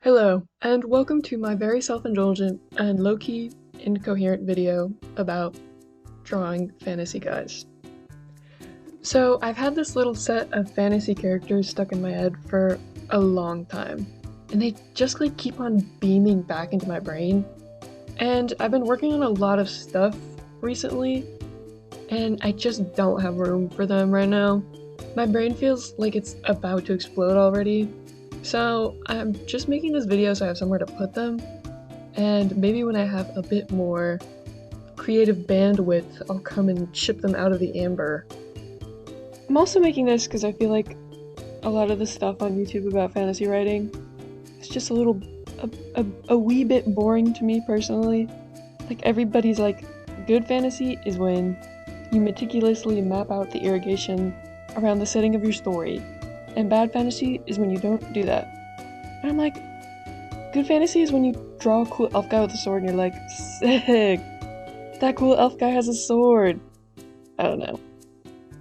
Hello, and welcome to my very self-indulgent and low-key incoherent video about drawing fantasy guys. So I've had this little set of fantasy characters stuck in my head for a long time, and they just keep on beaming back into my brain. And I've been working on a lot of stuff recently, and I just don't have room for them right now. My brain feels like it's about to explode already. So I'm just making this video so I have somewhere to put them, and maybe when I have a bit more creative bandwidth, I'll come and ship them out of the amber. I'm also making this because I feel like a lot of the stuff on YouTube about fantasy writing is just a wee bit boring to me personally. Like everybody's like, good fantasy is when you meticulously map out the irrigation around the setting of your story. And bad fantasy is when you don't do that. And I'm like, good fantasy is when you draw a cool elf guy with a sword and you're like, sick! That cool elf guy has a sword! I don't know.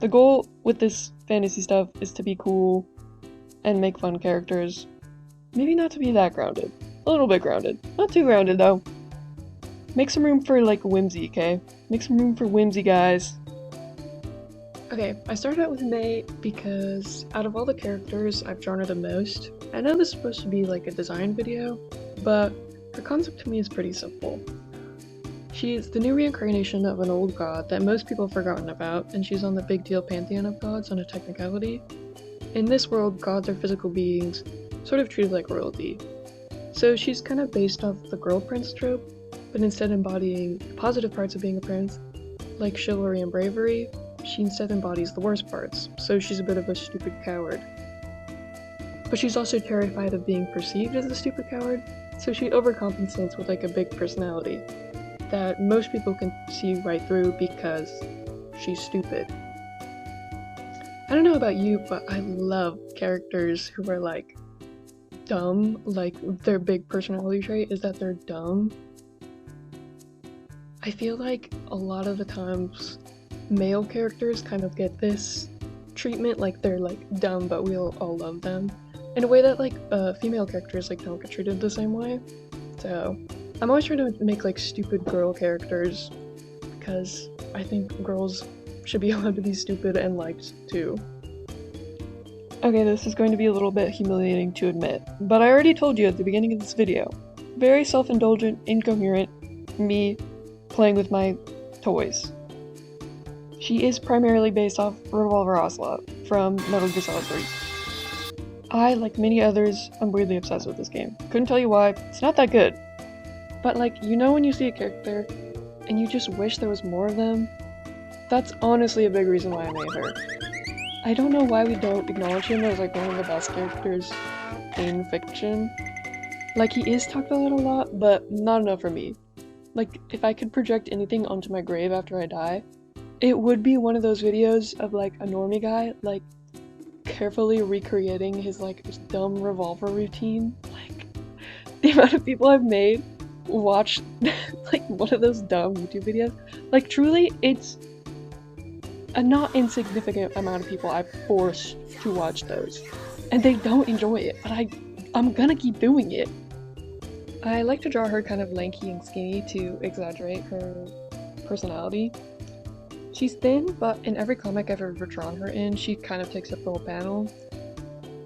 The goal with this fantasy stuff is to be cool and make fun characters. Maybe not to be that grounded. A little bit grounded. Not too grounded though. Make some room for like whimsy, okay? Make some room for whimsy, guys. Okay, I started out with May because out of all the characters I've drawn her the most. I know this is supposed to be like a design video, but her concept to me is pretty simple. She's the new reincarnation of an old god that most people have forgotten about, and she's on the big deal pantheon of gods on a technicality. In this world, gods are physical beings, sort of treated like royalty. So she's kind of based off the girl prince trope, but instead embodying the positive parts of being a prince, like chivalry and bravery. She instead embodies the worst parts, so she's a bit of a stupid coward. But she's also terrified of being perceived as a stupid coward, so she overcompensates with like a big personality that most people can see right through because she's stupid. I don't know about you, but I love characters who are like dumb, like their big personality trait is that they're dumb. I feel like a lot of the times male characters kind of get this treatment, like they're like dumb but we'll all love them, in a way that like female characters like don't get treated the same way. So I'm always trying to make like stupid girl characters because I think girls should be allowed to be stupid and liked too. Okay, this is going to be a little bit humiliating to admit, but I already told you at the beginning of this video. Very self-indulgent, incoherent, me playing with my toys. She is primarily based off Revolver Ocelot from Metal Gear Solid 3. I, like many others, am weirdly obsessed with this game. Couldn't tell you why, it's not that good. But like, you know when you see a character, and you just wish there was more of them? That's honestly a big reason why I made her. I don't know why we don't acknowledge him as like one of the best characters in fiction. Like, he is talked about a lot, but not enough for me. Like, if I could project anything onto my grave after I die, it would be one of those videos of like a normie guy like carefully recreating his like dumb revolver routine. Like, the amount of people I've made watch like one of those dumb YouTube videos. Like, truly, it's a not insignificant amount of people I've forced to watch those. And they don't enjoy it, but I'm gonna keep doing it. I like to draw her kind of lanky and skinny to exaggerate her personality. She's thin, but in every comic I've ever drawn her in, she kind of takes up the whole panel.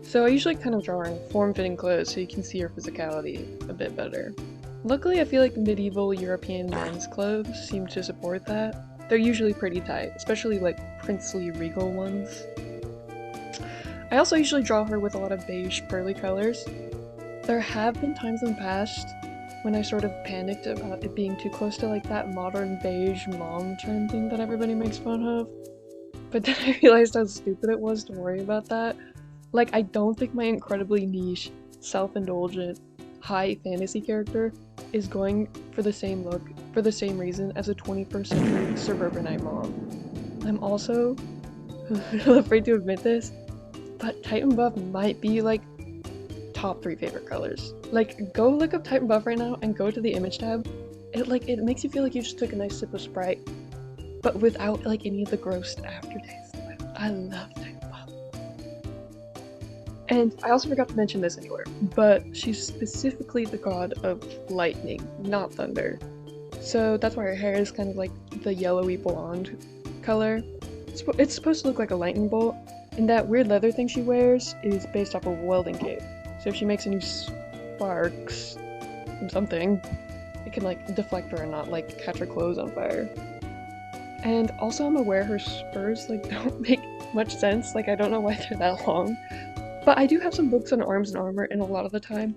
So I usually kind of draw her in form-fitting clothes so you can see her physicality a bit better. Luckily, I feel like medieval European men's clothes seem to support that. They're usually pretty tight, especially like princely regal ones. I also usually draw her with a lot of beige, pearly colors. There have been times in the past when I sort of panicked about it being too close to like that modern beige mom trend thing that everybody makes fun of. But then I realized how stupid it was to worry about that. Like, I don't think my incredibly niche, self-indulgent, high fantasy character is going for the same look for the same reason as a 21st century suburbanite mom. I'm also a little afraid to admit this, but Titan Buff might be like top 3 favorite colors. Like, go look up Titan Buff right now and go to the image tab. It makes you feel like you just took a nice sip of Sprite, but without like any of the gross aftertaste. I love Titan Buff. And I also forgot to mention this anywhere, but she's specifically the god of lightning, not thunder. So that's why her hair is kind of like the yellowy blonde color. It's supposed to look like a lightning bolt, and that weird leather thing she wears is based off a welding cape. So if she makes any sparks from something, it can like deflect her and not like catch her clothes on fire. And also I'm aware her spurs like don't make much sense, like I don't know why they're that long. But I do have some books on arms and armor, and a lot of the time,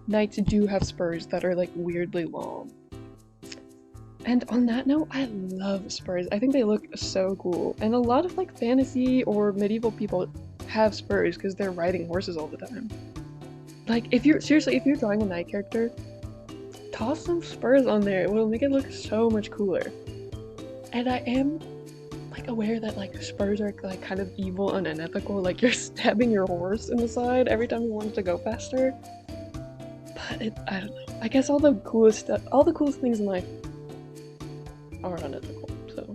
knights do have spurs that are like weirdly long. And on that note, I love spurs. I think they look so cool. And a lot of like fantasy or medieval people have spurs because they're riding horses all the time. Like if you're drawing a knight character, toss some spurs on there. It will make it look so much cooler. And I am like aware that like spurs are like kind of evil and unethical. Like you're stabbing your horse in the side every time you want it to go faster. But I don't know. I guess all the coolest things in life are unethical, so.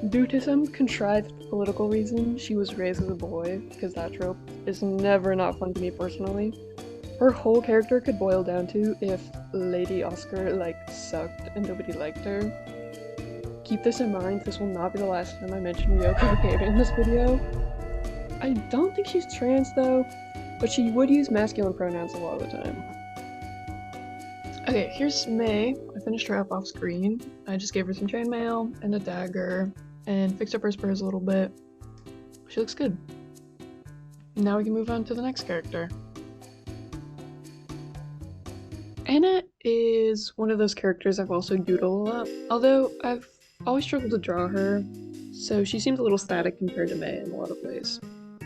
Due to some contrived political reason, she was raised as a boy, because that trope is never not fun to me personally. Her whole character could boil down to if Lady Oscar, like, sucked and nobody liked her. Keep this in mind, this will not be the last time I mention Ryoko Okada in this video. I don't think she's trans though, but she would use masculine pronouns a lot of the time. Okay, here's May. I finished her up off screen. I just gave her some chainmail and a dagger and fixed up her spurs a little bit. She looks good. Now we can move on to the next character. Anna is one of those characters I've also doodled a lot, although I've always struggled to draw her, so she seems a little static compared to May in a lot of ways.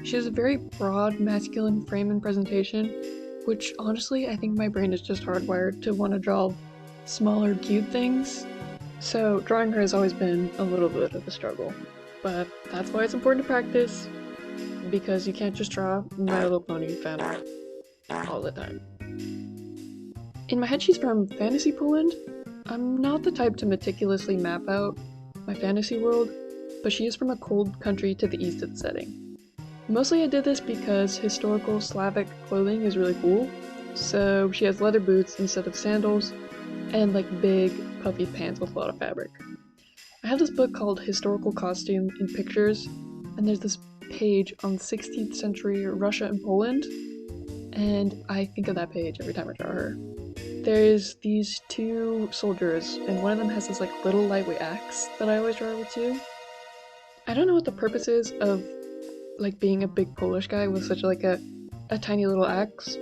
She has a very broad masculine frame and presentation, which honestly I think my brain is just hardwired to want to draw smaller cute things, so drawing her has always been a little bit of a struggle. But that's why it's important to practice, because you can't just draw My Little Pony fan art all the time. In my head she's from Fantasy Poland. I'm not the type to meticulously map out my fantasy world, but she is from a cold country to the east of the setting. Mostly I did this because historical Slavic clothing is really cool, so she has leather boots instead of sandals, and like big puffy pants with a lot of fabric. I have this book called Historical Costume in Pictures, and there's this page on 16th century Russia and Poland, and I think of that page every time I draw her. There's these two soldiers, and one of them has this like little lightweight axe that I always draw her with too. I don't know what the purpose is of like being a big Polish guy with such like a tiny little axe.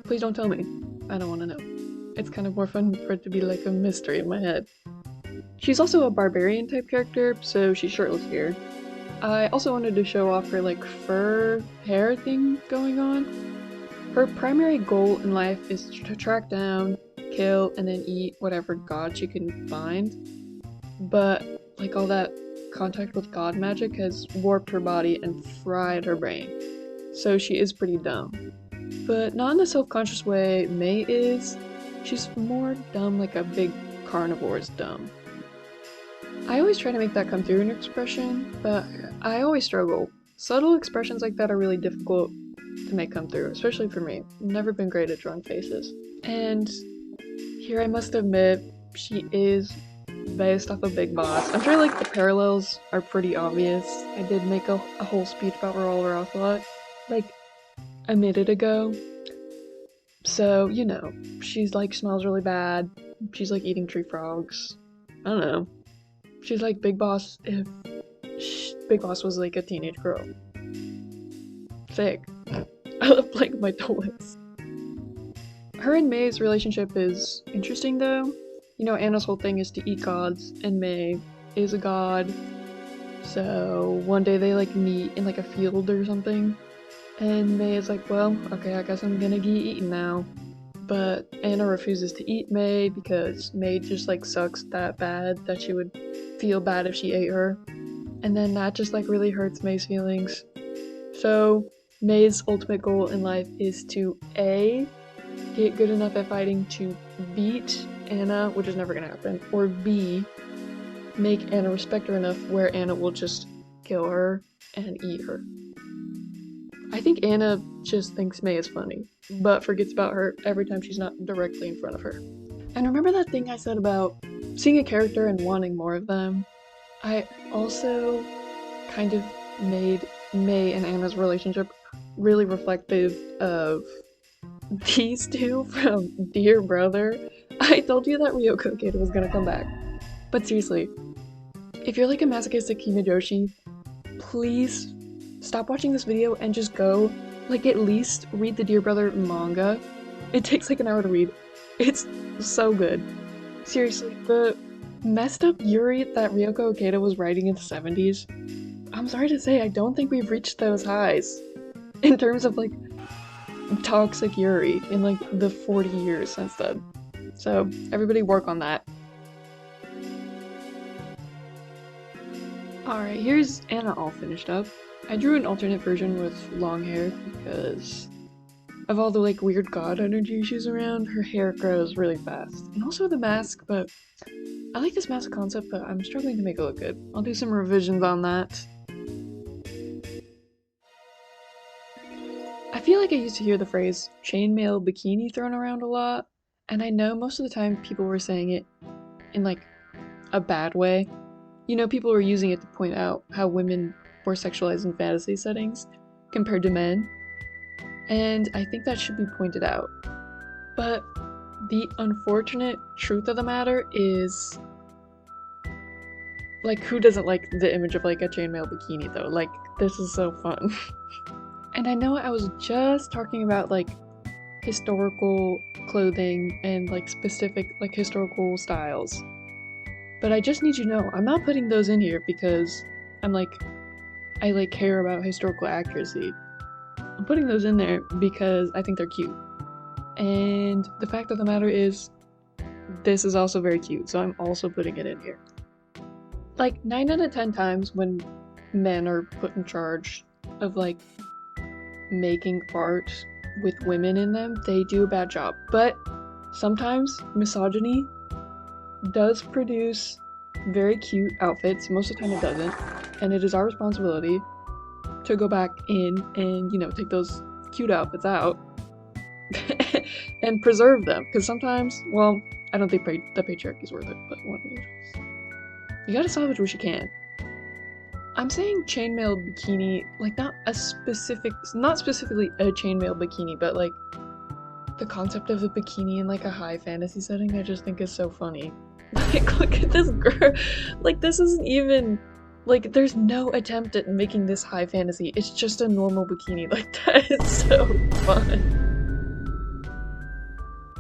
Please don't tell me. I don't want to know. It's kind of more fun for it to be like a mystery in my head. She's also a barbarian type character, so she's shirtless here. I also wanted to show off her like fur hair thing going on. Her primary goal in life is to track down, kill, and then eat whatever god she can find. But like all that contact with god magic has warped her body and fried her brain, so she is pretty dumb. But not in a self-conscious way May is. She's more dumb like a big carnivore is dumb. I always try to make that come through in her expression, but I always struggle. Subtle expressions like that are really difficult to make come through, especially for me. I've never been great at drawing faces. And here I must admit, she is based off of Big Boss. I'm sure like the parallels are pretty obvious. I did make a whole speech about Roller Ocelot like a minute ago. So, you know, she's like smells really bad. She's like eating tree frogs. I don't know. She's like Big Boss if Big Boss was like a teenage girl. Sick. I love playing my toys. Her and May's relationship is interesting though. You know, Anna's whole thing is to eat gods, and May is a god. So one day they like meet in like a field or something, and May is like, well, okay, I guess I'm gonna get eaten now. But Anna refuses to eat May because May just like sucks that bad that she would feel bad if she ate her. And then that just like really hurts May's feelings. So May's ultimate goal in life is to A, get good enough at fighting to beat Anna, which is never gonna happen, or B, make Anna respect her enough where Anna will just kill her and eat her. I think Anna just thinks May is funny, but forgets about her every time she's not directly in front of her. And remember that thing I said about seeing a character and wanting more of them? I also kind of made May and Anna's relationship really reflective of these two from Dear Brother. I told you that Ryoko Kid was gonna come back. But seriously, if you're like a masochistic Hinajoshi, please stop watching this video and just go, like, at least read the Dear Brother manga. It takes like an hour to read. It's so good. Seriously, the messed up Yuri that Ryoko Okeda was writing in the 70s, I'm sorry to say, I don't think we've reached those highs in terms of like toxic Yuri in like the 40 years since then. So everybody work on that. Alright, here's Anna all finished up. I drew an alternate version with long hair because of all the like weird god energy she's around, her hair grows really fast. And also the mask, but I like this mask concept, but I'm struggling to make it look good. I'll do some revisions on that. I feel like I used to hear the phrase chainmail bikini thrown around a lot, and I know most of the time people were saying it in like a bad way. You know, people were using it to point out how women were sexualized in fantasy settings compared to men, and I think that should be pointed out. But the unfortunate truth of the matter is, like, who doesn't like the image of like a chainmail bikini though? Like, this is so fun. And I know I was just talking about like historical clothing and like specific like historical styles, but I just need you to know I'm not putting those in here because I like care about historical accuracy. I'm putting those in there because I think they're cute. And the fact of the matter is, this is also very cute, so I'm also putting it in here. Like 9 out of 10 times when men are put in charge of like making art with women in them, they do a bad job. But sometimes misogyny does produce very cute outfits. Most of the time it doesn't, and it is our responsibility to go back in and, you know, take those cute outfits out and preserve them, because sometimes, well, I don't think the patriarchy is worth it, but what you gotta salvage what you can. I'm saying chainmail bikini, like not specifically a chainmail bikini, but like the concept of a bikini in like a high fantasy setting I just think is so funny. Like, look at this girl. Like, this isn't even, like, there's no attempt at making this high fantasy. It's just a normal bikini. Like, that is so fun.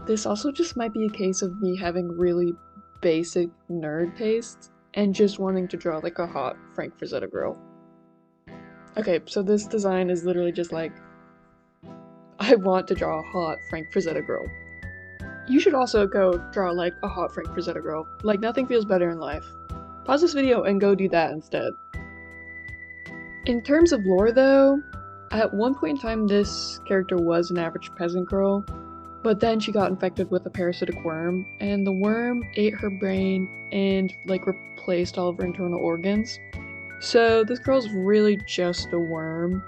This also just might be a case of me having really basic nerd tastes and just wanting to draw like a hot Frank Frazetta girl. Okay, so this design is literally just like, I want to draw a hot Frank Frazetta girl. You should also go draw like a hot Frank Frazetta girl. Like, nothing feels better in life. Pause this video and go do that instead. In terms of lore though, at one point in time this character was an average peasant girl, but then she got infected with a parasitic worm, and the worm ate her brain and like replaced all of her internal organs. So this girl's really just a worm.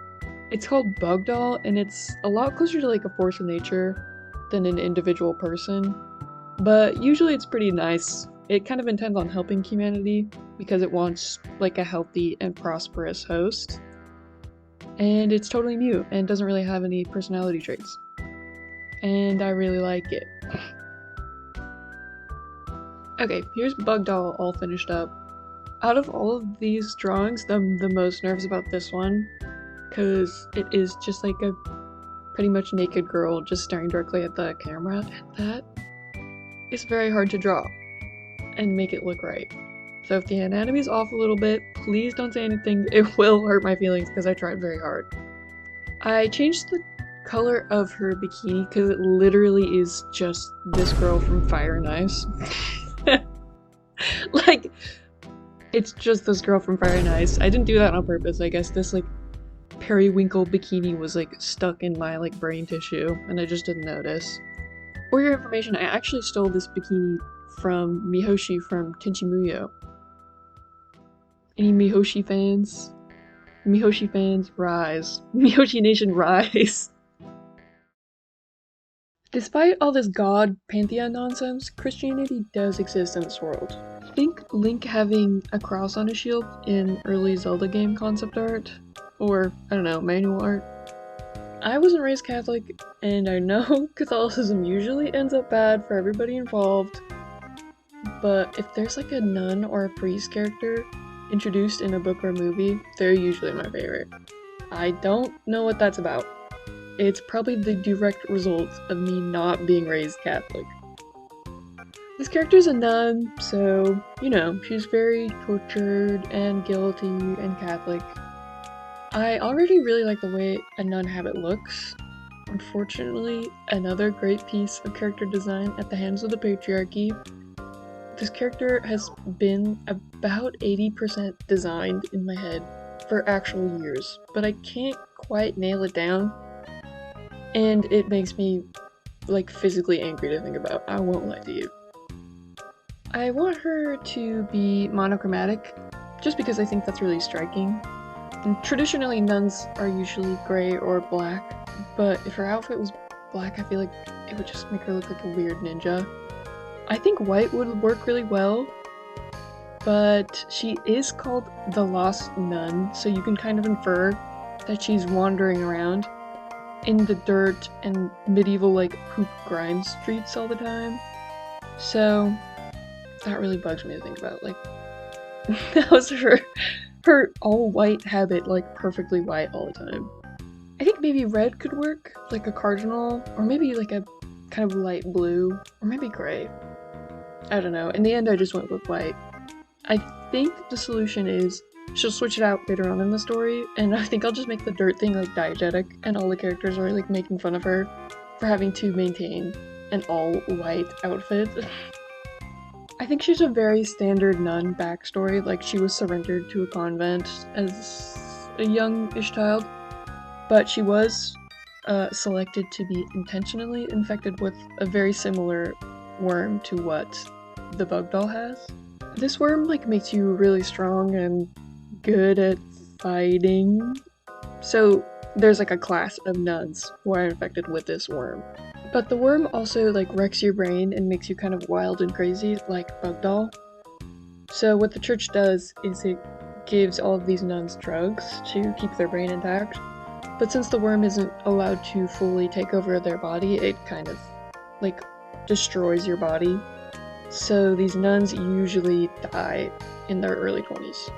It's called Bug Doll, and it's a lot closer to like a force of nature than an individual person, but usually it's pretty nice. It kind of intends on helping humanity because it wants like a healthy and prosperous host, and it's totally mute and doesn't really have any personality traits, and I really like it. Okay, here's Bug Doll all finished up. Out of all of these drawings, I'm the most nervous about this one because it is just like a pretty much naked girl just staring directly at the camera, and that is very hard to draw and make it look right. So if the anatomy's off a little bit, please don't say anything. It will hurt my feelings because I tried very hard. I changed the color of her bikini because it literally is just this girl from Fire and Ice. Like, it's just this girl from Fire and Ice. I didn't do that on purpose. I guess this like periwinkle bikini was like stuck in my like brain tissue and I just didn't notice. For your information, I actually stole this bikini from Mihoshi from Tenchi Muyo. Any Mihoshi fans? Mihoshi fans, rise. Mihoshi Nation, rise. Despite all this god pantheon nonsense, Christianity does exist in this world. Think Link having a cross on his shield in early Zelda game concept art, or, I don't know, manual art. I wasn't raised Catholic, and I know Catholicism usually ends up bad for everybody involved, but if there's like a nun or a priest character introduced in a book or movie, they're usually my favorite. I don't know what that's about. It's probably the direct result of me not being raised Catholic. This character's a nun, so, you know, she's very tortured and guilty and Catholic. I already really like the way a nun habit looks. Unfortunately, another great piece of character design at the hands of the patriarchy. This character has been about 80% designed in my head for actual years, but I can't quite nail it down, and it makes me, like, physically angry to think about. I won't lie to you. I want her to be monochromatic, just because I think that's really striking. And traditionally, nuns are usually gray or black, but if her outfit was black, I feel like it would just make her look like a weird ninja. I think white would work really well, but she is called the Lost Nun, so you can kind of infer that she's wandering around in the dirt and medieval, like, poop grime streets all the time. So that really bugs me to think about. Like, how's her all white habit, like, perfectly white all the time? I think maybe red could work, like a cardinal, or maybe like a kind of light blue, or maybe gray. I don't know. In the end, I just went with white. I think the solution is she'll switch it out later on in the story, and I think I'll just make the dirt thing, like, diegetic, and all the characters are, like, making fun of her for having to maintain an all-white outfit. I think she's a very standard nun backstory, like she was surrendered to a convent as a youngish child, but she was selected to be intentionally infected with a very similar worm to what the bug doll has. This worm, like, makes you really strong and good at fighting. So there's like a class of nuns who are infected with this worm. But the worm also, like, wrecks your brain and makes you kind of wild and crazy, like Bug Doll. So what the church does is it gives all of these nuns drugs to keep their brain intact. But since the worm isn't allowed to fully take over their body, it kind of, like, destroys your body. So these nuns usually die in their early 20s.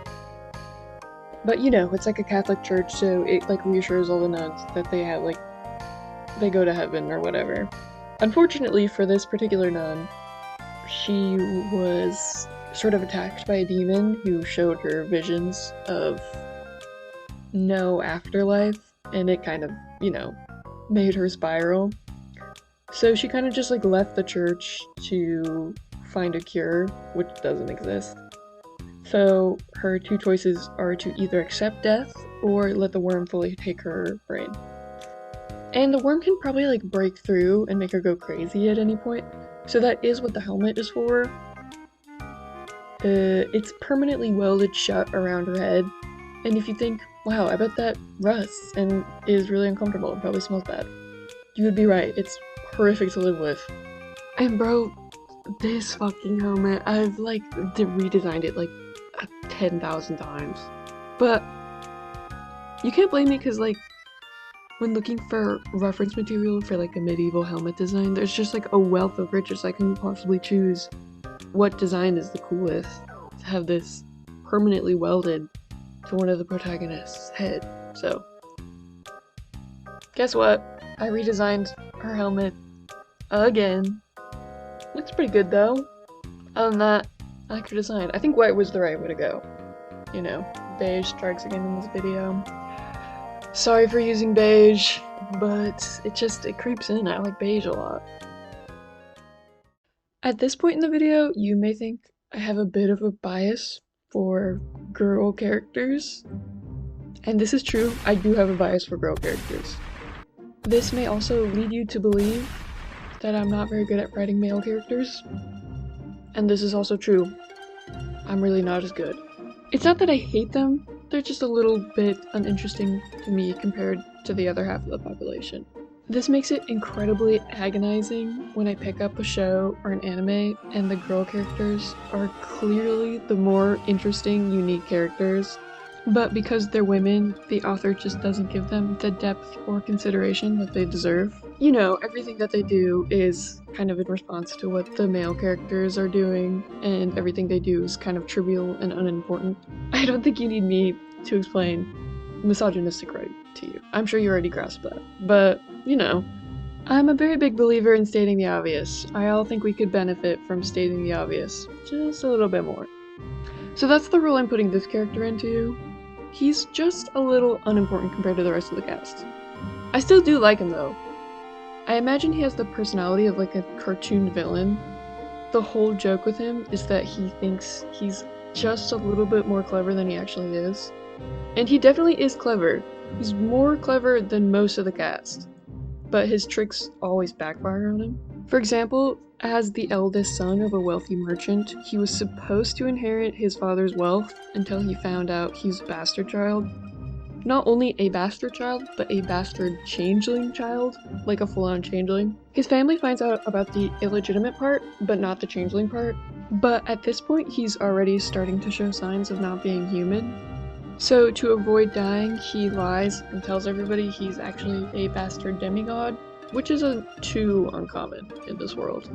But, you know, it's like a Catholic church, so it, like, reassures all the nuns that they have, like, they go to heaven or whatever. Unfortunately for this particular nun, she was sort of attacked by a demon who showed her visions of no afterlife, and it kind of, you know, made her spiral. So she kind of just, like, left the church to find a cure, which doesn't exist. So her two choices are to either accept death or let the worm fully take her brain. And the worm can probably, like, break through and make her go crazy at any point, so that is what the helmet is for. It's permanently welded shut around her head, and if you think, wow, I bet that rusts and is really uncomfortable and probably smells bad, you would be right. It's horrific to live with. And bro, this fucking helmet, I've, like, redesigned it, like, 10,000 times. But you can't blame me, because, like, when looking for reference material for, like, a medieval helmet design, there's just, like, a wealth of riches. I can possibly choose what design is the coolest to have this permanently welded to one of the protagonists' head. So, guess what? I redesigned her helmet again. Looks pretty good, though. Other than that, I like her design. I think white was the right way to go. You know, beige strikes again in this video. Sorry for using beige, but it creeps in. I like beige a lot. At this point in the video, you may think I have a bit of a bias for girl characters. And this is true, I do have a bias for girl characters. This may also lead you to believe that I'm not very good at writing male characters. And this is also true. I'm really not as good. It's not that I hate them, they're just a little bit uninteresting to me compared to the other half of the population. This makes it incredibly agonizing when I pick up a show or an anime and the girl characters are clearly the more interesting, unique characters, but because they're women, the author just doesn't give them the depth or consideration that they deserve. You know, everything that they do is kind of in response to what the male characters are doing, and everything they do is kind of trivial and unimportant. I don't think you need me to explain misogynistic writing to you. I'm sure you already grasped that, but, you know, I'm a very big believer in stating the obvious. I all think we could benefit from stating the obvious just a little bit more. So that's the role I'm putting this character into. He's just a little unimportant compared to the rest of the cast. I still do like him though. I imagine he has the personality of like a cartoon villain. The whole joke with him is that he thinks he's just a little bit more clever than he actually is. And he definitely is clever. He's more clever than most of the cast. But his tricks always backfire on him. For example, as the eldest son of a wealthy merchant, he was supposed to inherit his father's wealth until he found out he's a bastard child. Not only a bastard child, but a bastard changeling child, like a full-on changeling. His family finds out about the illegitimate part, but not the changeling part. But at this point, he's already starting to show signs of not being human. So to avoid dying, he lies and tells everybody he's actually a bastard demigod, which isn't too uncommon in this world.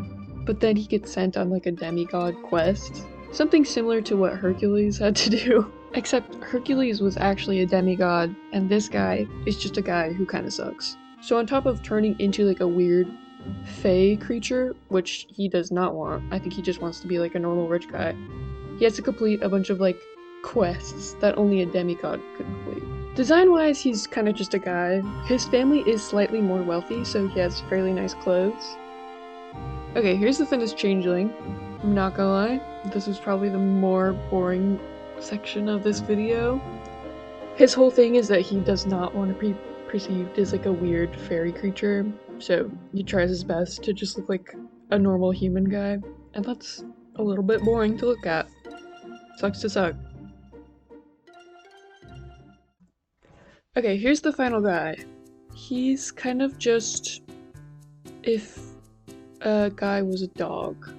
But then he gets sent on like a demigod quest, something similar to what Hercules had to do. Except Hercules was actually a demigod, and this guy is just a guy who kinda sucks. So on top of turning into like a weird fae creature, which he does not want, I think he just wants to be like a normal rich guy, he has to complete a bunch of like quests that only a demigod could complete. Design-wise, he's kind of just a guy. His family is slightly more wealthy, so he has fairly nice clothes. Okay, here's the finished changeling. I'm not gonna lie, this is probably the more boring section of this video. His whole thing is that he does not want to be perceived as like a weird fairy creature, so he tries his best to just look like a normal human guy, and that's a little bit boring to look at. Sucks to suck. Okay, here's the final guy. He's kind of just if a guy was a dog.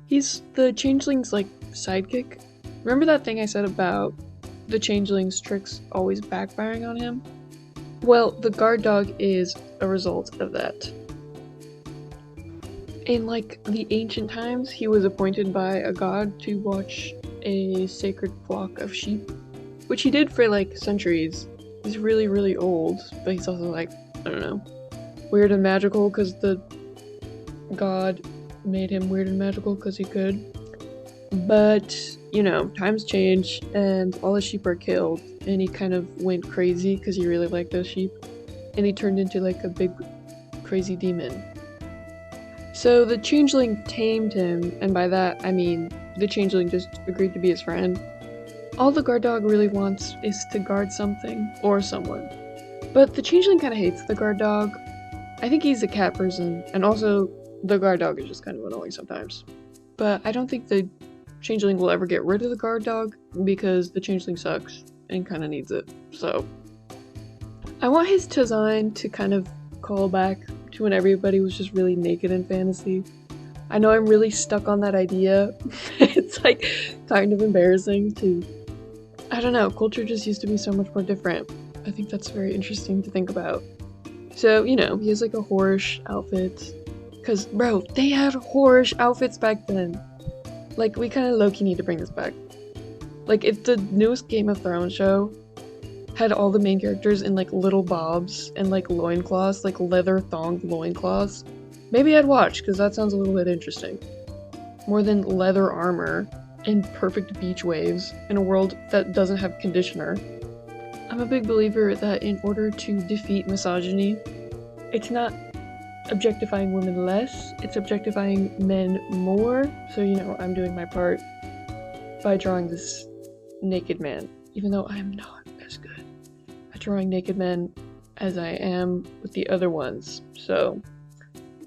He's the changeling's like sidekick. Remember that thing I said about the changeling's tricks always backfiring on him? Well, the guard dog is a result of that. In like the ancient times, he was appointed by a god to watch a sacred flock of sheep, which he did for like centuries. He's really, really old, but he's also like, I don't know, weird and magical because the god made him weird and magical because he could. But, you know, times change and all the sheep are killed, and he kind of went crazy because he really liked those sheep, and he turned into like a big crazy demon. So the changeling tamed him, and by that I mean the changeling just agreed to be his friend. All the guard dog really wants is to guard something or someone. But the changeling kind of hates the guard dog. I think he's a cat person, and also the guard dog is just kind of annoying sometimes. But I don't think the changeling will ever get rid of the guard dog because the changeling sucks and kind of needs it. So I want his design to kind of call back to when everybody was just really naked in fantasy. I know I'm really stuck on that idea. It's like kind of embarrassing to, I don't know, culture just used to be so much more different. I think that's very interesting to think about. So, you know, he has like a whorish outfit. Cause bro, they had whorish outfits back then. Like, we kind of low-key need to bring this back. Like, if the newest Game of Thrones show had all the main characters in like little bobs and like loincloths, like leather thonged loincloths, maybe I'd watch, because that sounds a little bit interesting. More than leather armor and perfect beach waves in a world that doesn't have conditioner. I'm a big believer that in order to defeat misogyny, it's not objectifying women less, it's objectifying men more. So, you know, I'm doing my part by drawing this naked man, even though I'm not as good at drawing naked men as I am with the other ones. So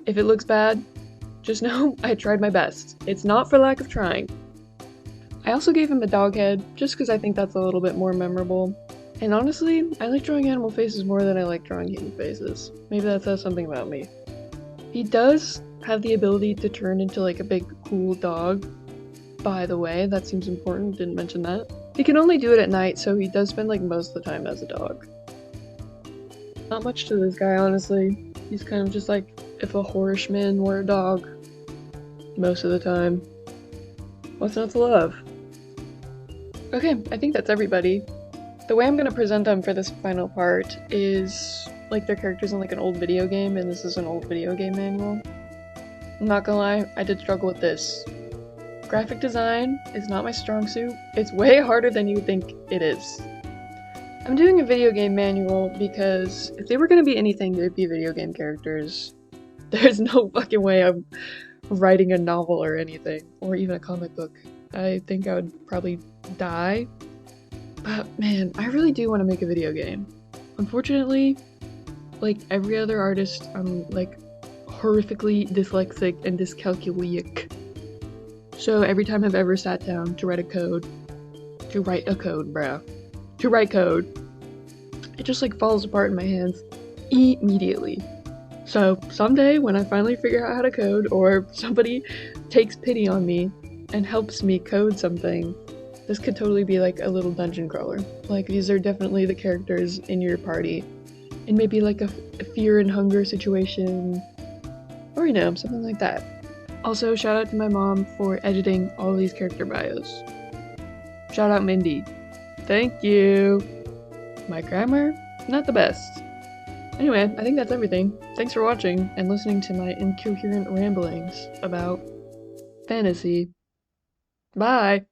if it looks bad, just know I tried my best. It's not for lack of trying. I also gave him a dog head, just because I think that's a little bit more memorable. And honestly, I like drawing animal faces more than I like drawing human faces. Maybe that says something about me. He does have the ability to turn into like a big cool dog. By the way, that seems important, didn't mention that. He can only do it at night, so he does spend like most of the time as a dog. Not much to this guy, honestly. He's kind of just like if a Horishman were a dog. Most of the time. What's not to love? Okay, I think that's everybody. The way I'm gonna present them for this final part is like their characters in like an old video game, and this is an old video game manual. I'm not gonna lie, I did struggle with this. Graphic design is not my strong suit. It's way harder than you would think it is. I'm doing a video game manual because if they were gonna be anything, they'd be video game characters. There's no fucking way I'm writing a novel or anything, or even a comic book. I think I would probably die. But man, I really do want to make a video game. Unfortunately, like every other artist, I'm like horrifically dyslexic and dyscalculic. So every time I've ever sat down to write code, it just like falls apart in my hands immediately. So someday when I finally figure out how to code, or somebody takes pity on me and helps me code something, this could totally be like a little dungeon crawler. Like these are definitely the characters in your party. And maybe like a fear and hunger situation, or you know, something like that. Also, shout out to my mom for editing all these character bios. Shout out Mindy. Thank you! My grammar? Not the best. Anyway, I think that's everything. Thanks for watching and listening to my incoherent ramblings about fantasy. Bye!